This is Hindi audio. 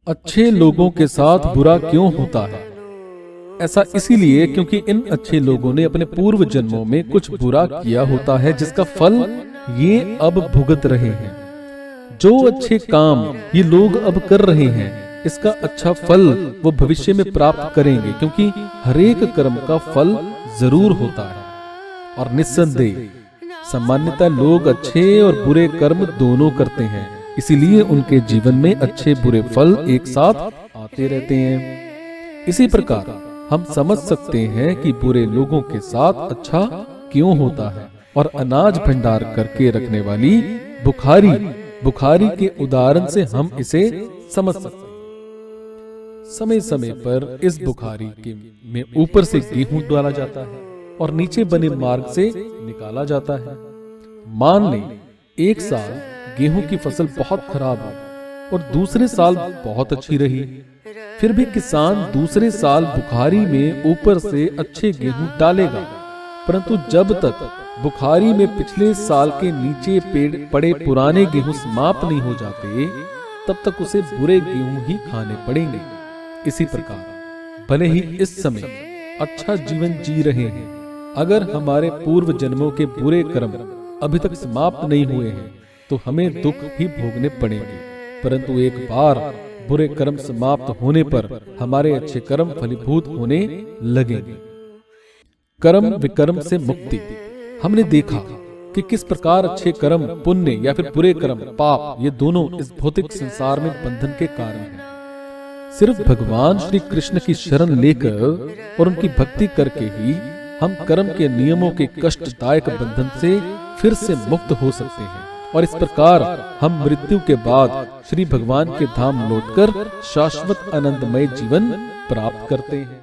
अच्छे लोगों के साथ बुरा क्यों होता है? ऐसा इसीलिए क्योंकि इन अच्छे लोगों ने अपने पूर्व जन्मों में कुछ बुरा किया होता है, जिसका फल ये अब भुगत रहे हैं। जो अच्छे काम ये लोग अब कर रहे हैं, इसका अच्छा फल वो भविष्य में प्राप्त करेंगे, क्योंकि हरेक कर्म का फल जरूर होता है। और निस्संदेह सामान्यतः लोग अच्छे और बुरे कर्म दोनों करते हैं, इसीलिए उनके जीवन में अच्छे बुरे फल एक साथ आते रहते हैं। इसी प्रकार हम समझ सकते हैं कि बुरे लोगों के साथ अच्छा क्यों होता है। और अनाज भंडार करके रखने वाली बुखारी के उदाहरण से हम इसे समझ सकते हैं। समय समय पर इस बुखारी के में ऊपर से गेहूं डाला जाता है और नीचे बने मार्ग से निकाला जाता है। मान लें एक साल गेहूं की फसल बहुत खराब हुई और दूसरे साल बहुत अच्छी रही, फिर भी किसान दूसरे साल बुखारी में ऊपर से अच्छे गेहूं डालेगा, परंतु जब तक बुखारी में पिछले साल के नीचे पड़े पुराने गेहूं समाप्त नहीं हो जाते, तब तक उसे बुरे गेहूं ही खाने पड़ेंगे। इसी प्रकार भले ही इस समय अच्छा जीवन जी रहे हैं, अगर हमारे पूर्व जन्मों के बुरे कर्म अभी तक समाप्त नहीं हुए हैं तो हमें दुख ही भोगने पड़ेंगे। परंतु एक बार बुरे कर्म समाप्त होने पर हमारे अच्छे कर्म फलीभूत होने लगेंगे। कर्म विकर्म से मुक्ति। हमने देखा कि किस प्रकार अच्छे कर्म पुण्य या फिर बुरे कर्म पाप, ये दोनों इस भौतिक संसार में बंधन के कारण हैं। सिर्फ भगवान श्री कृष्ण की शरण लेकर और उनकी भक्ति करके ही हम कर्म के नियमों के कष्टदायक बंधन से फिर से मुक्त हो सकते हैं। और इस प्रकार हम मृत्यु के बाद श्री भगवान के धाम लौटकर शाश्वत आनंदमय जीवन प्राप्त करते हैं।